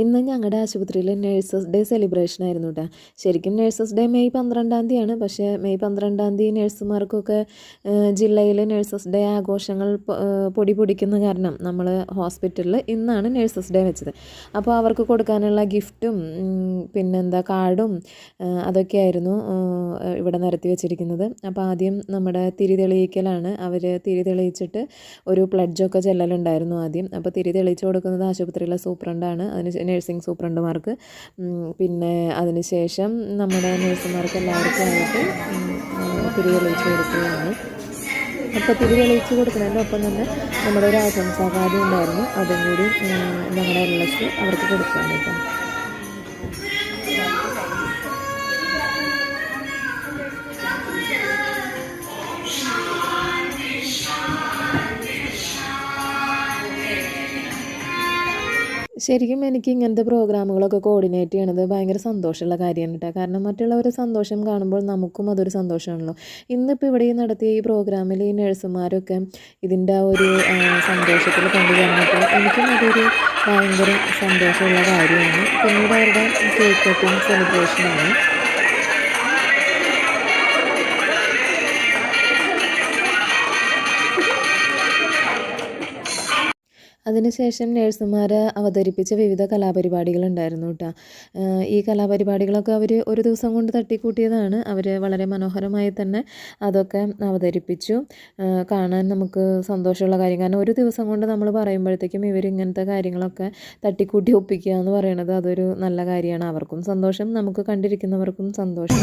ഇന്ന് ഞങ്ങളുടെ ആശുപത്രിയിൽ നേഴ്സസ് ഡേ സെലിബ്രേഷൻ ആയിരുന്നു കേട്ടോ. ശരിക്കും നേഴ്സസ് ഡേ മെയ് 12-ാം തീയതിയാണ്. പക്ഷേ മെയ് 12-ാം തീയതി നേഴ്സുമാർക്കൊക്കെ ജില്ലയിൽ നേഴ്സസ് ഡേ ആഘോഷങ്ങൾ പൊടി പൊടിക്കുന്ന കാരണം നമ്മൾ ഹോസ്പിറ്റലിൽ ഇന്നാണ് നേഴ്സസ് ഡേ വെച്ചത്. അപ്പോൾ അവർക്ക് കൊടുക്കാനുള്ള ഗിഫ്റ്റും പിന്നെന്താ കാർഡും അതൊക്കെയായിരുന്നു ഇവിടെ നിരത്തി വെച്ചിരിക്കുന്നത്. അപ്പോൾ ആദ്യം നമ്മുടെ തിരി തെളിയിക്കലാണ്. അവർ തിരി തെളിയിച്ചിട്ട് ഒരു പ്ലഡ്ജൊക്കെ ചെല്ലലുണ്ടായിരുന്നു ആദ്യം. അപ്പോൾ തിരി തെളിയിച്ച് കൊടുക്കുന്നത് ആശുപത്രിയിലെ സൂപ്രണ്ടാണ്, അതിന് നഴ്സിംഗ് സൂപ്രണ്ടുമാർക്ക്. പിന്നെ അതിനുശേഷം നമ്മുടെ നഴ്സുമാർക്ക് എല്ലാവർക്കും ആയിട്ട് തിരി തെളിയിച്ച് കൊടുക്കുകയാണ്. അപ്പോൾ തിരി തെളിയിച്ച് കൊടുക്കുന്നതിൻ്റെ ഒപ്പം തന്നെ നമ്മുടെ ഒരു ആശംസാകാര്യം ഉണ്ടായിരുന്നു, അതും കൂടി ഞങ്ങളുടെ LS അവർക്ക് കൊടുക്കുകയാണ് കേട്ടോ. ശരിക്കും എനിക്ക് ഇങ്ങനത്തെ പ്രോഗ്രാമുകളൊക്കെ കോർഡിനേറ്റ് ചെയ്യണത് ഭയങ്കര സന്തോഷമുള്ള കാര്യമാണ് കേട്ടോ. കാരണം മറ്റുള്ളവരുടെ സന്തോഷം കാണുമ്പോൾ നമുക്കും അതൊരു സന്തോഷമാണല്ലോ. ഇന്നിപ്പോൾ ഇവിടെ നടത്തിയ ഈ പ്രോഗ്രാമിൽ ഈ നഴ്സുമാരൊക്കെ ഇതിൻ്റെ ഒരു സന്തോഷത്തിൽ പങ്കുചേർന്നപ്പോൾ എനിക്കും അതൊരു ഭയങ്കര സന്തോഷമുള്ള കാര്യമാണ്. പിന്നീട് അവരുടെ കേക്ക് കട്ടിങ് സെലിബ്രേഷനാണ്. അതിനുശേഷം നഴ്സുമാർ അവതരിപ്പിച്ച വിവിധ കലാപരിപാടികളുണ്ടായിരുന്നു കേട്ടോ. ഈ കലാപരിപാടികളൊക്കെ അവർ ഒരു ദിവസം കൊണ്ട് തട്ടിക്കൂട്ടിയതാണ്. അവർ വളരെ മനോഹരമായി തന്നെ അതൊക്കെ അവതരിപ്പിച്ചു. കാണാൻ നമുക്ക് സന്തോഷമുള്ള കാര്യം. കാരണം ഒരു ദിവസം കൊണ്ട് നമ്മൾ പറയുമ്പോഴത്തേക്കും ഇവരിങ്ങനത്തെ കാര്യങ്ങളൊക്കെ തട്ടിക്കൂട്ടി ഒപ്പിക്കുക എന്ന് പറയുന്നത് അതൊരു നല്ല കാര്യമാണ്. അവർക്കും സന്തോഷം, നമുക്ക് കണ്ടിരിക്കുന്നവർക്കും സന്തോഷം.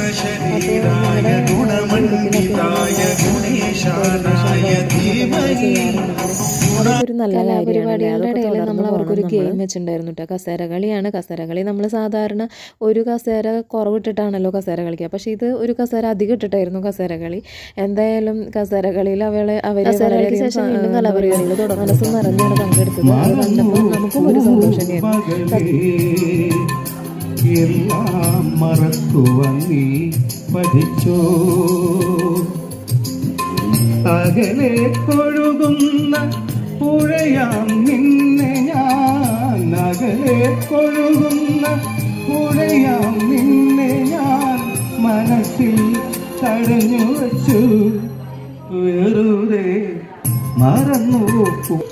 അപ്പോൾ അതൊരു നല്ല പരിപാടികളുടെ ഇടയിൽ നമ്മൾ അവർക്കൊരു ഗെയിം വെച്ചിട്ടുണ്ടായിരുന്നു കേട്ടോ. കസേര കളിയാണ്. കസേര കളി നമ്മൾ സാധാരണ ഒരു കസേര കുറവിട്ടിട്ടാണല്ലോ കസേര കളിക്കുക. പക്ഷേ ഇത് ഒരു കസേര അധികം ഇട്ടിട്ടായിരുന്നു കസേര കളി. എന്തായാലും കസേര കളിയിൽ അവർ ശേഷം വീണ്ടും കലാപരിപാടികൾ തുടങ്ങി മനസ്സ് നിറഞ്ഞാണ് പങ്കെടുത്തത്. അത് കണ്ടപ്പോൾ നമുക്കും ഒരു സന്തോഷം എല്ലാം മറക്കുവാൻ നീ പഠിച്ചോ. അകലെ കൊഴുകുന്ന പുഴയാം നിന്നെ ഞാൻ, അകലെ കൊഴുകുന്ന പുഴയാം നിന്നെ ഞാൻ മനസ്സിൽ തടഞ്ഞു വച്ചു, വെറുതെ മറന്നു പോകും.